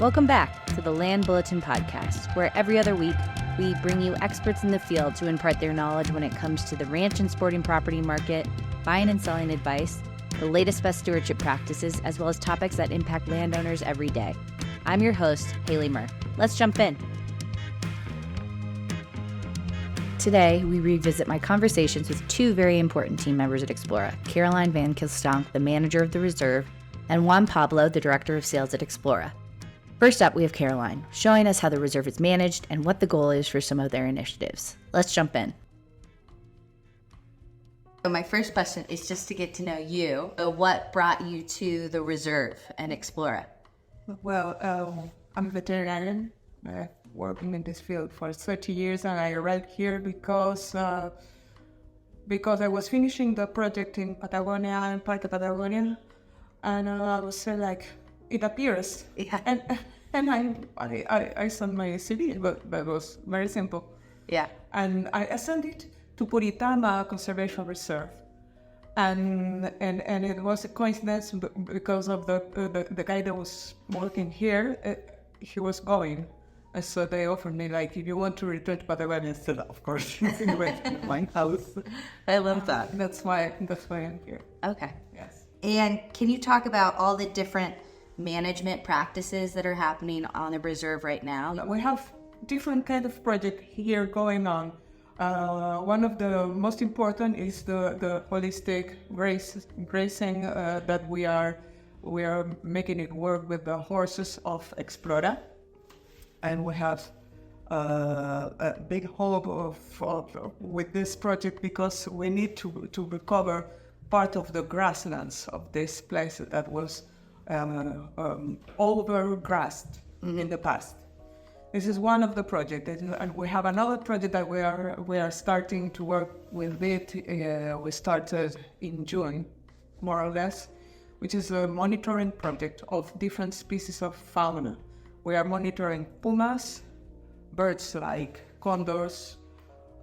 Welcome back to the Land Bulletin Podcast, where every other week we bring you experts in the field to impart their knowledge when it comes to the ranch and sporting property market, buying and selling advice, the latest best stewardship practices, as well as topics that impact landowners every day. I'm your host, Haley Murr. Let's jump in. Today, we revisit my conversations with two very important team members at Explora, Caroline Van Kilsdonk, the manager of the reserve, and Juan Pablo, the director of sales at Explora. First up, we have Caroline, showing us how the reserve is managed and what the goal is for some of their initiatives. Let's jump in. So my first question is just to get to know you. What brought you to the reserve and Explora? Well, I'm a veterinarian. I've worked in this field for 30 years, and I arrived here because I was finishing the project in Patagonia, in Parque Patagonia, and I was like, it appears. Yeah. And I sent my CV, but that was very simple. Yeah. And I sent it to Puritama Conservation Reserve. And it was a coincidence because of the guy that was working here, he was going. And so they offered me, like, if you want to return to Patagonia, I said, of course, you went to my house. I love that. That's why I'm here. Okay. Yes. And can you talk about all the different management practices that are happening on the reserve right now? We have different kind of project here going on. One of the most important is the holistic grazing that we are making it work with the horses of Explora, and we have a big hope with this project because we need to recover part of the grasslands of this place that was overgrassed in the past. This is one of the projects, and we have another project that we are starting to work with it. We started in June, more or less, which is a monitoring project of different species of fauna. We are monitoring pumas, birds like condors,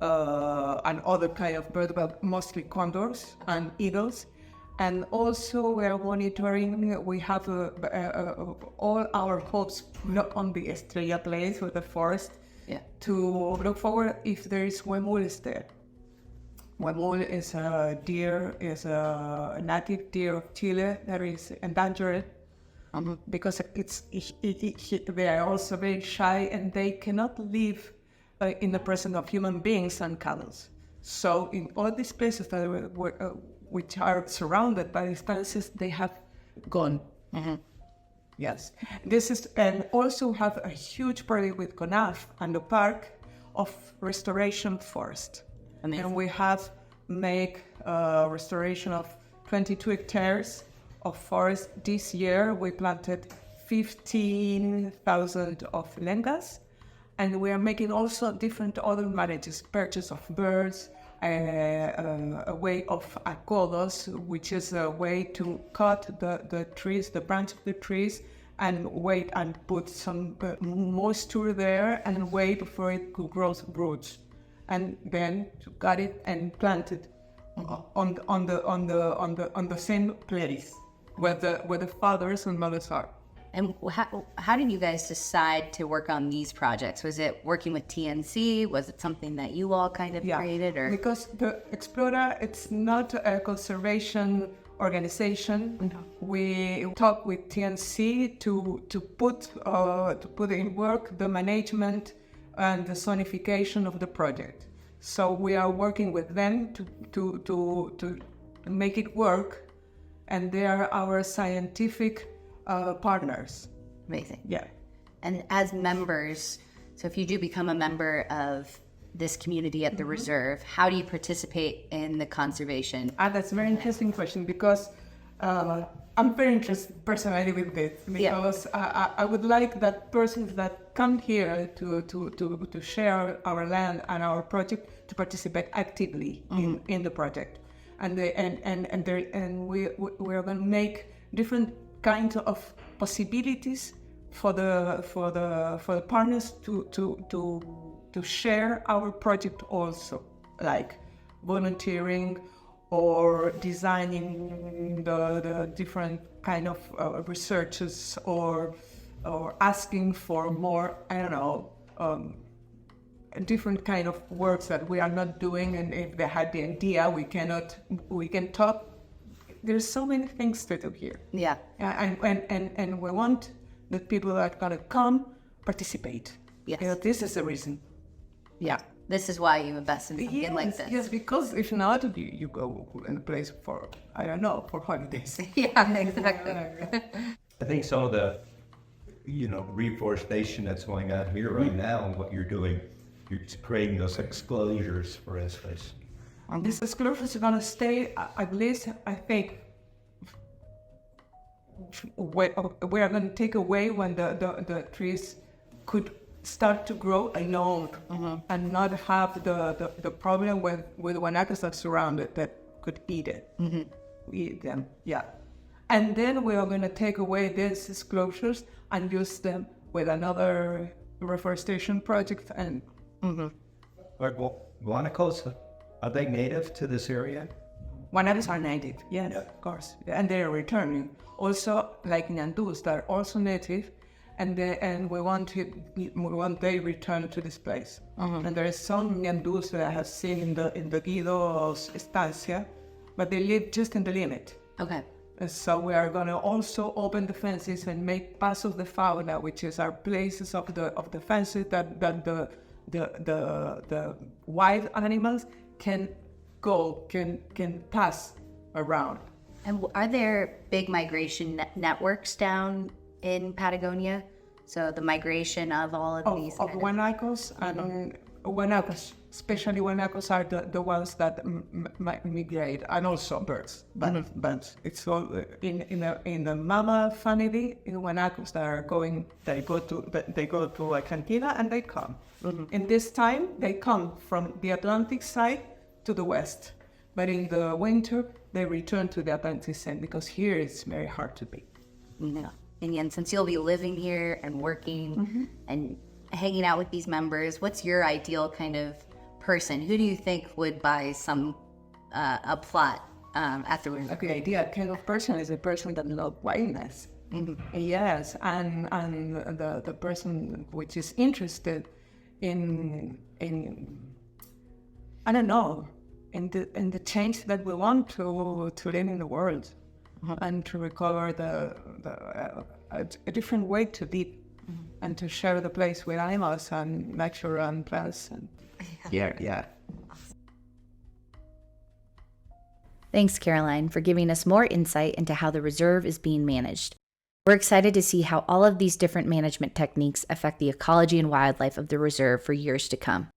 and other kind of birds, but mostly condors and eagles. And also we are monitoring, we have all our hopes, not on the Estrella place with the forest, to look forward if there is huemules there. Huemul is a deer, is a native deer of Chile that is endangered because they are also very shy and they cannot live in the presence of human beings and camels. So in all these places that which are surrounded by these palaces, they have gone. Mm-hmm. Yes. This is, and also have a huge project with CONAF and the park of restoration forest. Amazing. And we have make restoration of 22 hectares of forest. This year we planted 15,000 of lengas, and we are making also different other manages, purchase of birds, a way of acodos, which is a way to cut the trees, the branch of the trees, and wait and put some moisture there and wait for it to grow roots, and then to cut it and plant it on the same place where the fathers and mothers are. And how did you guys decide to work on these projects? Was it working with TNC? Was it something that you all kind of created? Or Because the Explora, it's not a conservation organization. No. We talk with TNC to put in work the management and the zonification of the project. So we are working with them to make it work, and they are our scientific partners. Amazing. Yeah. And as members, so if you do become a member of this community at the reserve, how do you participate in the conservation? That's a very interesting question because I'm very interested personally with this because I would like that persons that come here to share our land and our project to participate actively in the project, and we are going to make different kinds of possibilities for the partners to share our project also, like volunteering or designing the different kind of researches or or asking for more, I don't know, a different kind of works that we are not doing, and if they had the idea, we can talk. There's so many things to do here. Yeah. And we want the people that are gonna come participate. Yes. This is the reason. Yeah. This is why you invest in something like this. Yes, because if not, you go in a place for, I don't know, for holidays. Yeah, exactly. I think some of the, reforestation that's going on here right now, and what you're doing, you're just creating those exclosures, for instance. And these exclosures are gonna stay, at least, I think, we are gonna take away when the trees could start to grow alone, and not have the problem with guanacos that surround it that could eat it. Eat them, yeah. And then we are going to take away these disclosures and use them with another reforestation project. And Guanacos, are they native to this area? guanacos are native, yes, of course, and they are returning. Also, like nyandus, that are also native. And we want they return to this place. And there is some nyandus that I have seen in the Guido's estancia, but they live just in the limit. Okay. So we are going to also open the fences and make pass of the fauna, which is our places of the fences that the wild animals can pass around. And are there big migration networks down in Patagonia? So the migration of all of these of guanacos, and guanacos, especially guanacos, are the ones that migrate, and also birds. But it's all in the mammal family. In guanacos that are going, they go to Argentina and they come. In this time, they come from the Atlantic side to the west. But in the winter, they return to the Atlantic side because here it's very hard to be. Yeah. And since you'll be living here and working and hanging out with these members, what's your ideal kind of person? Who do you think would buy a plot at the resort? A good idea. Kind of person is a person that loves wildness. Yes, and the person which is interested in I don't know, in the change that we want to live in the world. And to recover a different way to live, and to share the place with animals and nature and plants. And yeah. Thanks, Caroline, for giving us more insight into how the reserve is being managed. We're excited to see how all of these different management techniques affect the ecology and wildlife of the reserve for years to come.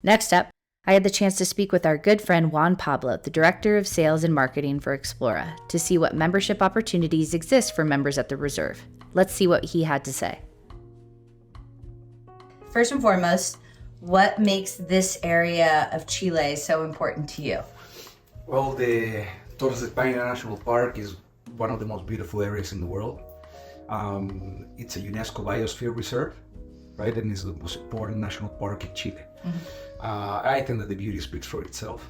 Next up, I had the chance to speak with our good friend Juan Pablo, the Director of Sales and Marketing for Explora, to see what membership opportunities exist for members at the reserve. Let's see what he had to say. First and foremost, what makes this area of Chile so important to you? Well, the Torres del Paine National Park is one of the most beautiful areas in the world. It's a UNESCO Biosphere Reserve, right? And it's the most important national park in Chile. I think that the beauty speaks for itself.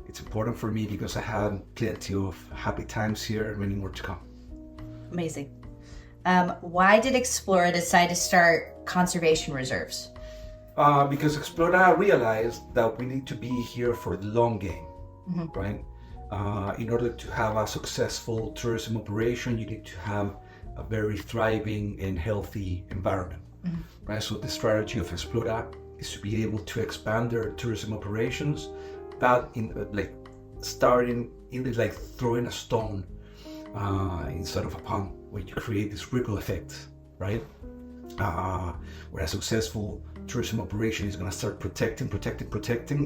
It's important for me because I had plenty of happy times here and many more to come. Amazing. Why did Explora decide to start conservation reserves? Because Explora realized that we need to be here for the long game, right? In order to have a successful tourism operation, you need to have a very thriving and healthy environment, right? So the strategy of Explora is to be able to expand their tourism operations, but starting throwing a stone instead of a pond, where you create this ripple effect, right? Where a successful tourism operation is going to start protecting,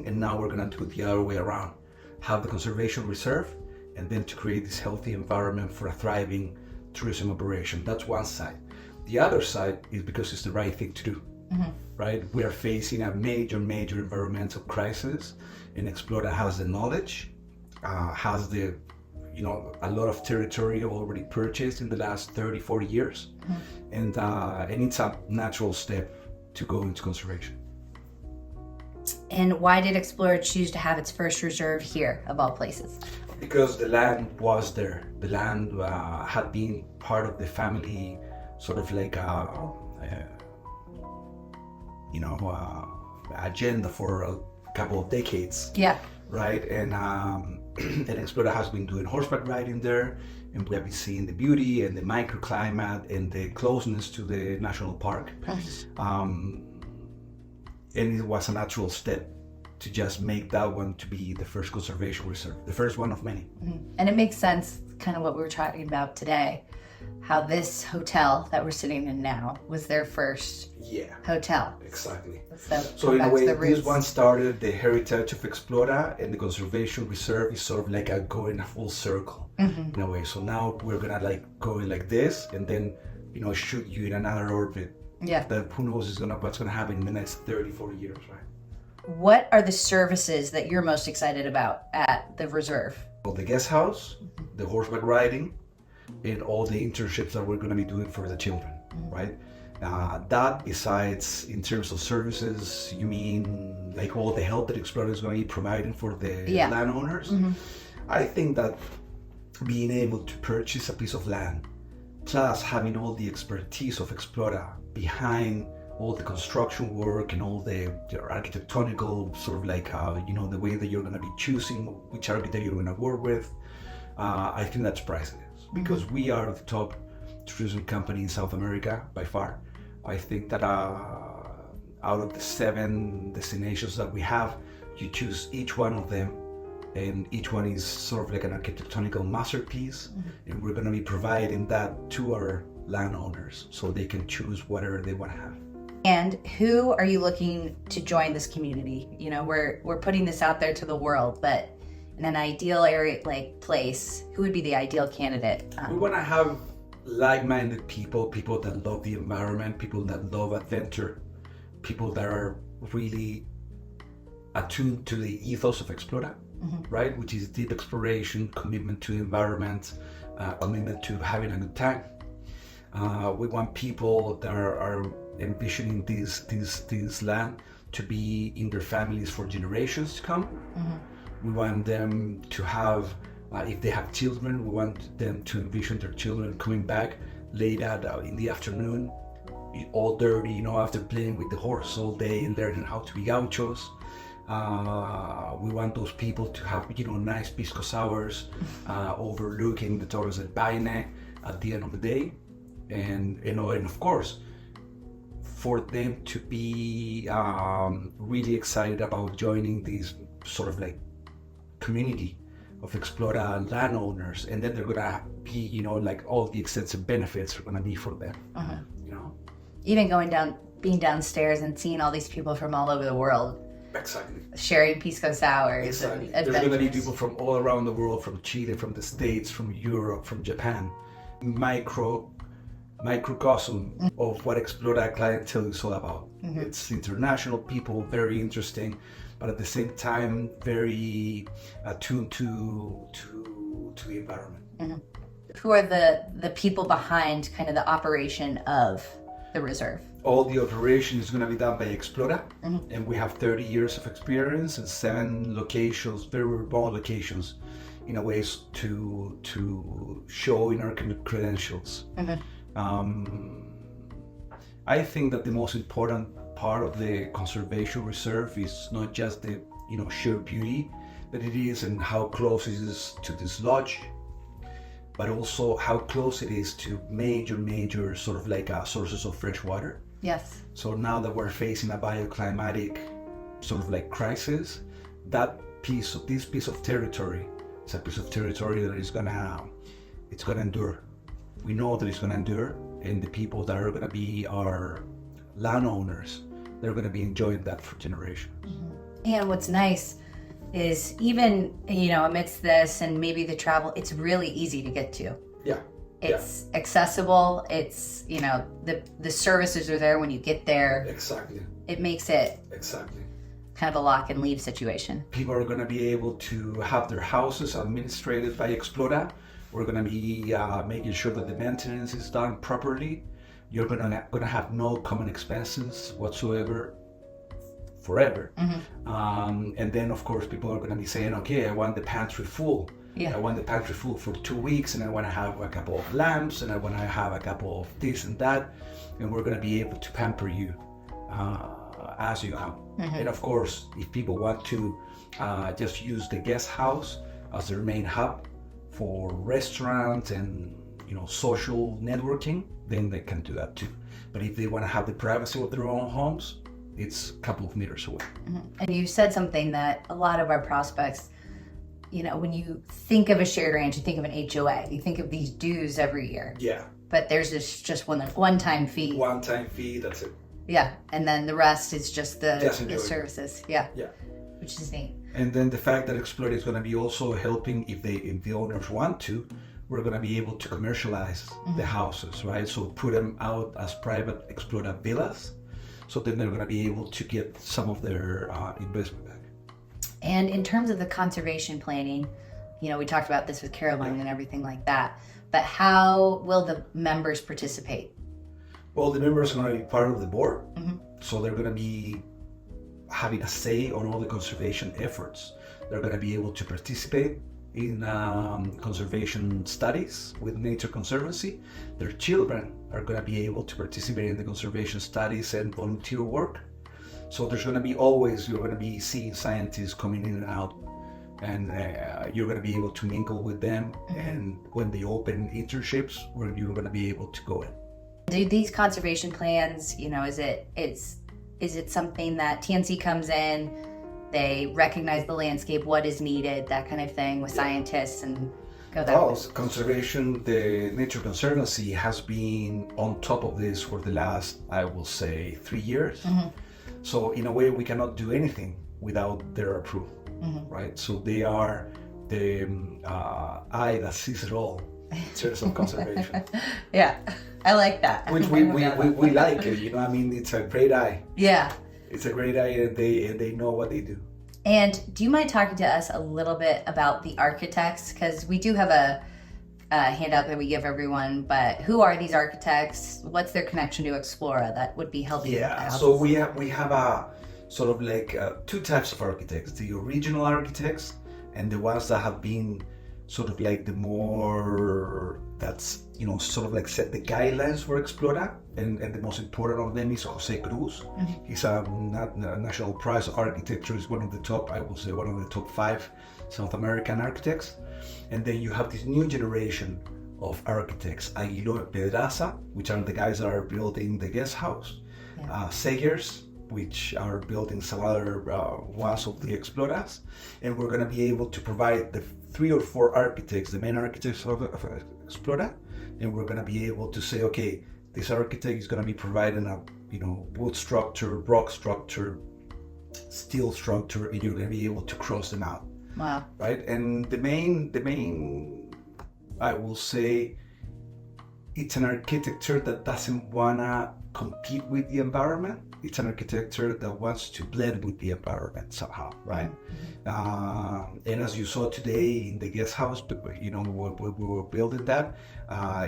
and now we're going to do it the other way around. Have the conservation reserve, and then to create this healthy environment for a thriving tourism operation. That's one side. The other side is because it's the right thing to do. Right? We are facing a major environmental crisis, and Explora has the knowledge, has the, a lot of territory already purchased in the last 30, 40 years, and it's a natural step to go into conservation. And why did Explora choose to have its first reserve here, of all places? Because the land was there. The land had been part of the family sort of like agenda for a couple of decades. Yeah. Right, and Explora has been doing horseback riding there, and we have been seeing the beauty and the microclimate and the closeness to the national park. And it was a natural step to just make that one to be the first conservation reserve, the first one of many. And it makes sense, kind of what we were talking about today, how this hotel that we're sitting in now was their first hotel. Exactly. So in a way, this one started the heritage of Explora, and the conservation reserve is sort of like going a full circle in a way. So now we're gonna like go in like this, and then shoot you in another orbit. Yeah. That who knows what's gonna happen in the next 30, 40 years, right? What are the services that you're most excited about at the reserve? Well, the guest house, the horseback riding, and all the internships that we're going to be doing for the children, right? That besides, in terms of services, you mean like all the help that Explora is going to be providing for the landowners? I think that being able to purchase a piece of land, plus having all the expertise of Explora behind all the construction work and all the architectonical sort of like, the way that you're going to be choosing which architect you're going to work with, I think that's priceless. Because we are the top tourism company in South America by far. I think that out of the 7 destinations that we have, you choose each one of them, and each one is sort of like an architectonical masterpiece, and we're going to be providing that to our landowners so they can choose whatever they want to have. And who are you looking to join this community? We're putting this out there to the world, but in an ideal area, like place, who would be the ideal candidate? We want to have like-minded people that love the environment, people that love adventure, people that are really attuned to the ethos of Explora, right? Which is deep exploration, commitment to the environment, commitment to having a good time. We want people that are envisioning this land to be in their families for generations to come. We want them to have, if they have children, we want them to envision their children coming back late in the afternoon, all dirty, after playing with the horse all day and learning how to be gauchos. We want those people to have, nice pisco sours overlooking the Torres del Paine at the end of the day. And of course, for them to be really excited about joining this sort of like community of Explora landowners, and then they're gonna be, like all the extensive benefits are gonna be for them. Even being downstairs and seeing all these people from all over the world. Exactly. Sharing pisco sours. Exactly. And There's gonna be people from all around the world, from Chile, from the States, from Europe, from Japan. Microcosm of what Explora clientele is all about. It's international people, very interesting, but at the same time very attuned to the environment. Who are the people behind kind of the operation of the reserve? All the operation is going to be done by Explora, and we have 30 years of experience and 7 locations, very remote locations, in a way to show in our credentials. I think that the most important part of the conservation reserve is not just the sheer beauty that it is and how close it is to this lodge, but also how close it is to major sort of like sources of fresh water. Yes. So now that we're facing a bioclimatic sort of like crisis, this piece of territory, it's a piece of territory that it's gonna endure. We know that it's gonna endure, and the people that are gonna be our landowners, they're gonna be enjoying that for generations. And what's nice is even, amidst this and maybe the travel, it's really easy to get to. Yeah. It's accessible. It's, the services are there when you get there. Exactly. It makes it kind of a lock and leave situation. People are gonna be able to have their houses administrated by Explora. We're gonna be making sure that the maintenance is done properly. You're gonna have no common expenses whatsoever, forever. And then of course people are gonna be saying, okay, I want the pantry full. Yeah. I want the pantry full for 2 weeks, and I want to have a couple of lamps, and I want to have a couple of this and that, and we're going to be able to pamper you as you go. And of course, if people want to just use the guest house as their main hub for restaurants and social networking, then they can do that too. But if they want to have the privacy of their own homes, it's a couple of meters away. And you said something that a lot of our prospects, when you think of a shared ranch, you think of an HOA, you think of these dues every year. Yeah. But there's just one-time fee. One-time fee, that's it. Yeah, and then the rest is just the services. Yeah. Yeah. Which is neat. And then the fact that Explora is going to be also helping if the owners want to, we're going to be able to commercialize the houses, right? So put them out as private Explora villas. So then they're going to be able to get some of their investment back. And in terms of the conservation planning, we talked about this with Caroline and everything like that, but how will the members participate? Well, the members are going to be part of the board. So they're going to be having a say on all the conservation efforts. They're going to be able to participate in conservation studies with Nature Conservancy. Their children are going to be able to participate in the conservation studies and volunteer work. So there's going to be you're going to be seeing scientists coming in and out, and you're going to be able to mingle with them. And when they open internships, you're going to be able to go in. Do these conservation plans, is it something that TNC comes in, they recognize the landscape, what is needed, that kind of thing with scientists and go that way? Conservation, the Nature Conservancy has been on top of this for the last, I will say, 3 years. So in a way, we cannot do anything without their approval, right? So they are the eye that sees it all in terms of conservation. Yeah, I like that. Which we like it, it's a great eye. Yeah. It's a great eye, and they know what they do. And do you mind talking to us a little bit about the architects? Because we do have a handout that we give everyone, but who are these architects? What's their connection to Explora that would be helping? Yeah, so we have a sort of like two types of architects: the original architects and the ones that have been sort of like the more that's sort of like set the guidelines for Explora, and the most important of them is Jose Cruz. He's a National Prize Architecture, is one of the top, I will say, one of the top 5 South American architects. And then you have this new generation of architects, Aguiló Pedraza, which are the guys that are building the guest house, Segers, which are building some other ones of the Exploras, and we're going to be able to provide the 3 or 4 architects, the main architects of Explora, and we're going to be able to say, okay, this architect is going to be providing a wood structure, rock structure, steel structure, and you're going to be able to cross them out. Wow. Right, and the main, I will say, it's an architecture that doesn't wanna compete with the environment. It's an architecture that wants to blend with the environment somehow, right? And as you saw today in the guest house, when we were building that,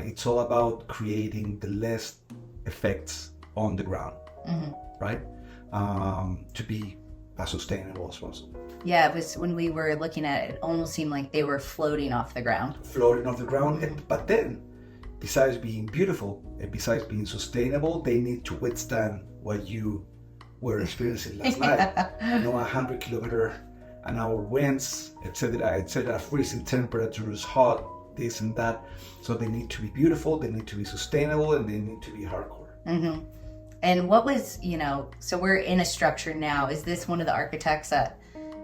it's all about creating the less effects on the ground, right? To be as sustainable as possible. Yeah, it was when we were looking at it, it almost seemed like they were floating off the ground. But then, besides being beautiful and besides being sustainable, they need to withstand what you were experiencing last night. 100-kilometer-an-hour winds, etc., freezing temperatures, hot, this and that. So they need to be beautiful, they need to be sustainable, and they need to be hardcore. And what was, so we're in a structure now. Is this one of the architects that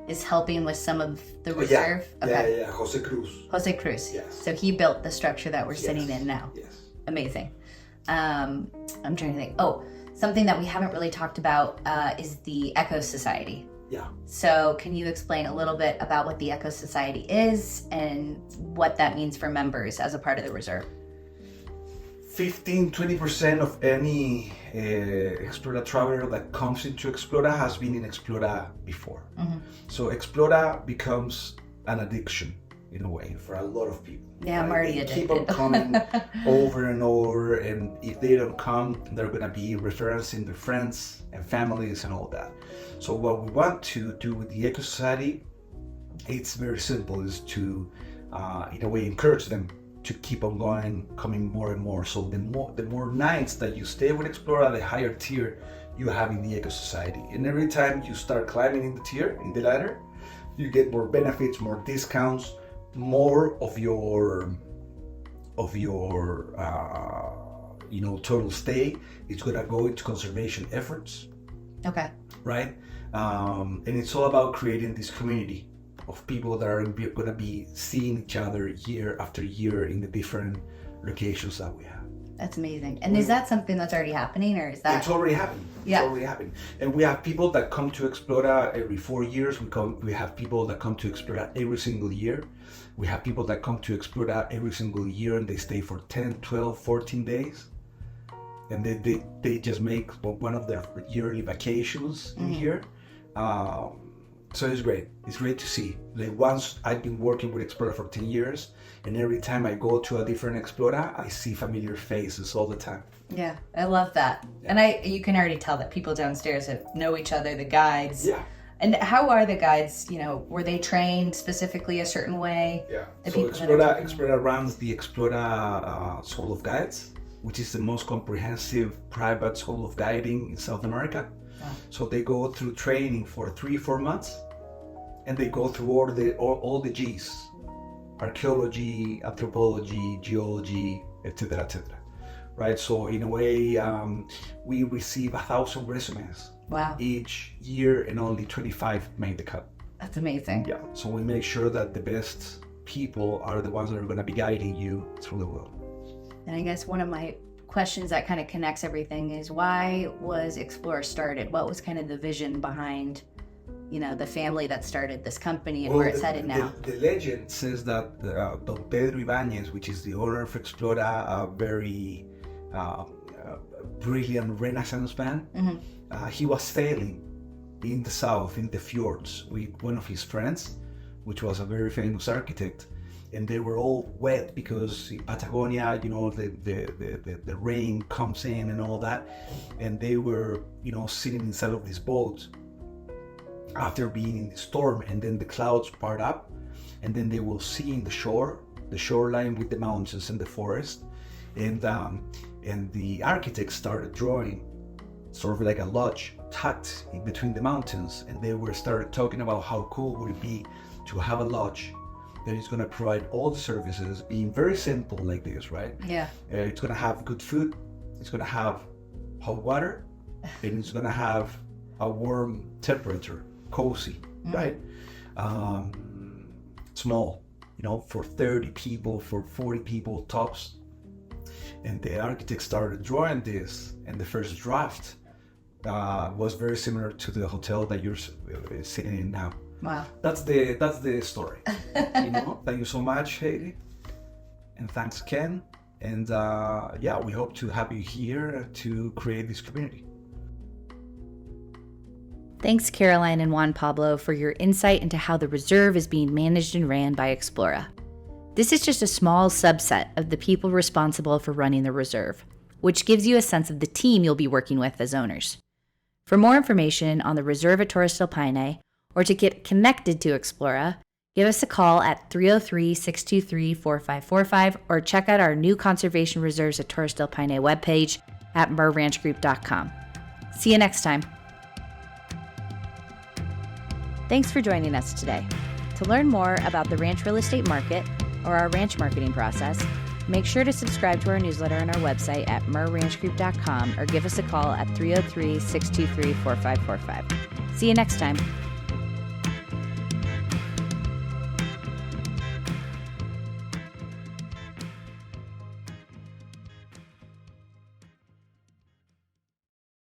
is helping with some of the reserve? Yeah, Jose Cruz. Jose Cruz. Yes. So he built the structure that we're sitting in now. Yes. Amazing. I'm trying to think. Oh, something that we haven't really talked about is the Eco Society. Yeah. So can you explain a little bit about what the Eco Society is and what that means for members as a part of the reserve? 15-20% of any Explora traveler that comes into Explora has been in Explora before. So Explora becomes an addiction in a way for a lot of people. Yeah, I'm already addicted. Keep on coming over and over, and if they don't come, they're going to be referencing their friends and families and all that. So what we want to do with the Eco Society, it's very simple, is to in a way, encourage them to keep on going, coming more and more. So the more nights that you stay with Explora, the higher tier you have in the eco society. And every time you start climbing in the tier, in the ladder, you get more benefits, more discounts, more of your total stay. It's gonna go into conservation efforts. Okay. Right? And it's all about creating this community of people that are going to be seeing each other year after year in the different locations that we have. That's amazing. And is that something that's already happening, or is that? It's already happening. Yeah. It's already happening. And we have people that come to Explora every 4 years. We have people that come to Explora every single year. We have people that come to Explora every single year and they stay for 10, 12, 14 days. And they just make one of their yearly vacations in here. So it's great. It's great to see. Like, once I've been working with Explora for 10 years, and every time I go to a different Explora, I see familiar faces all the time. Yeah, I love that. Yeah. And you can already tell that people downstairs know each other, the guides. Yeah. And how are the guides, were they trained specifically a certain way? Yeah. So Explora runs the Explora School of Guides, which is the most comprehensive private school of guiding in South America. So they go through training for 3-4 months, and they go through all the G's: archaeology, anthropology, geology, etc., etc. Right? So in a way, we receive 1,000 resumes each year, and only 25 make the cut. That's amazing. Yeah. So we make sure that the best people are the ones that are going to be guiding you through the world. And I guess one of my questions that kind of connects everything is, why was Explora started? What was kind of the vision behind, the family that started this company and where it's headed now? The legend says that Don Pedro Ibanez, which is the owner of Explora, a very brilliant Renaissance man, he was sailing in the south, in the fjords, with one of his friends, which was a very famous architect. And they were all wet because in Patagonia, the rain comes in and all that. And they were, sitting inside of this boat after being in the storm, and then the clouds part up, and then they will see in the shoreline with the mountains and the forest. And the architects started drawing sort of like a lodge tucked in between the mountains. And they started talking about how cool would it be to have a lodge that is going to provide all the services, being very simple like this, right? Yeah. It's going to have good food, it's going to have hot water, and it's going to have a warm temperature, cozy, right? Small, for 30 people, for 40 people tops. And the architect started drawing this, and the first draft was very similar to the hotel that you're sitting in now. Wow. That's the story. Thank you so much, Hailey. And thanks, Ken. And we hope to have you here to create this community. Thanks, Caroline and Juan Pablo, for your insight into how the reserve is being managed and ran by Explora. This is just a small subset of the people responsible for running the reserve, which gives you a sense of the team you'll be working with as owners. For more information on the reserve at Torres del Paine, or to get connected to Explora, give us a call at 303-623-4545, or check out our new conservation reserves at Torres del Paine webpage at merranchgroup.com. See you next time. Thanks for joining us today. To learn more about the ranch real estate market or our ranch marketing process, make sure to subscribe to our newsletter on our website at merranchgroup.com, or give us a call at 303-623-4545. See you next time.